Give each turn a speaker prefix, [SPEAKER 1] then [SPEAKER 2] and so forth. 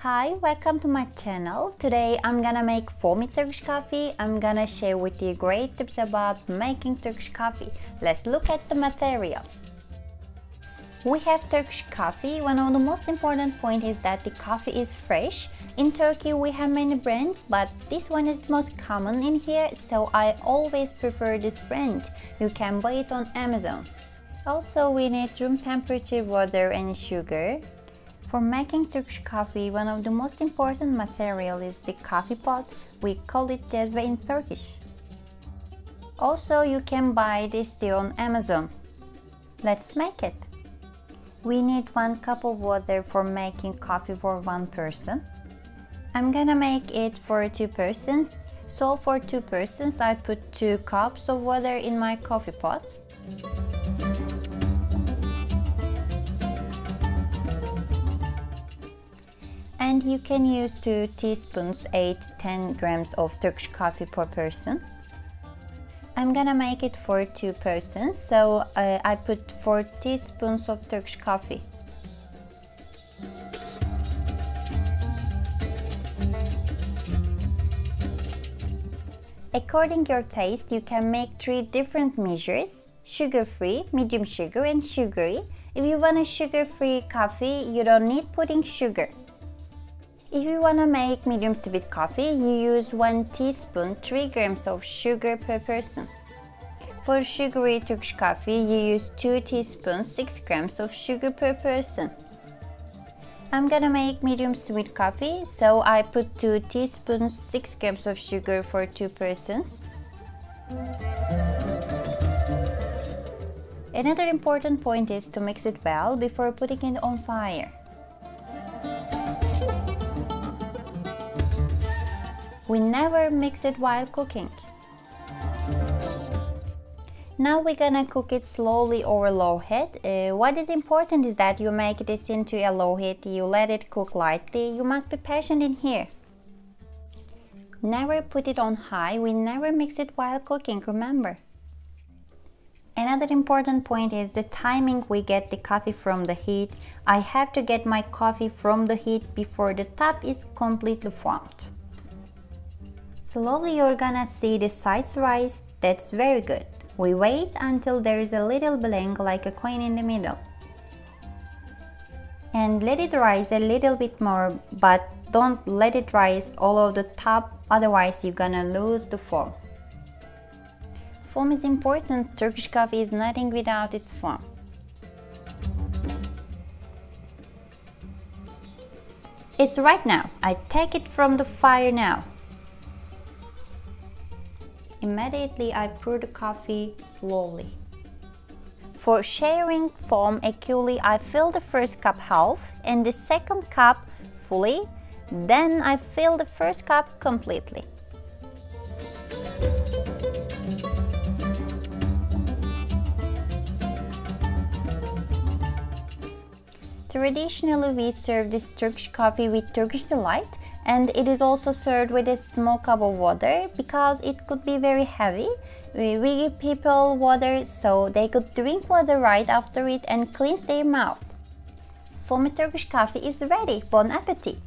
[SPEAKER 1] Hi, welcome to my channel. Today I'm gonna make foamy Turkish coffee. I'm gonna share with you great tips about making Turkish coffee. Let's look at the materials. We have Turkish coffee. One of the most important points is that the coffee is fresh. In Turkey we have many brands, but this one is the most common in here, so I always prefer this brand. You can buy it on Amazon. Also, we need room temperature water and sugar. For making Turkish coffee, one of the most important material is the coffee pot. We call it cezve in Turkish. Also, you can buy this tea on Amazon. Let's make it. We need 1 cup of water for making coffee for 1 person. I'm gonna make it for 2 persons. So for 2 persons, I put 2 cups of water in my coffee pot. And you can use 2 teaspoons, 8-10 grams of Turkish coffee per person. I'm gonna make it for 2 persons, so I put 4 teaspoons of Turkish coffee. According to your taste, you can make 3 different measures: sugar-free, medium sugar, and sugary. If you want a sugar-free coffee, you don't need putting sugar. If you want to make medium sweet coffee, you use 1 teaspoon, 3 grams of sugar per person. For sugary Turkish coffee, you use 2 teaspoons, 6 grams of sugar per person. I'm gonna make medium sweet coffee, so I put 2 teaspoons, 6 grams of sugar for 2 persons. Another important point is to mix it well before putting it on fire. We never mix it while cooking. Now we're gonna cook it slowly over low heat. What is important is that you make this into a low heat, you let it cook lightly. You must be patient in here. Never put it on high, we never mix it while cooking, remember. Another important point is the timing we get the coffee from the heat. I have to get my coffee from the heat before the top is completely formed. Slowly you're gonna see the sides rise. That's very good. We wait until there is a little blank like a coin in the middle. And let it rise a little bit more, but don't let it rise all over the top, otherwise you're gonna lose the foam. Foam is important. Turkish coffee is nothing without its foam. It's right now. I take it from the fire now. Immediately I pour the coffee slowly. For sharing foam equally, I fill the first cup half and the second cup fully. Then I fill the first cup completely. Traditionally, we serve this Turkish coffee with Turkish Delight. And it is also served with a small cup of water because it could be very heavy. We give people water so they could drink water right after it and cleanse their mouth. Foamy Turkish coffee is ready. Bon appetit!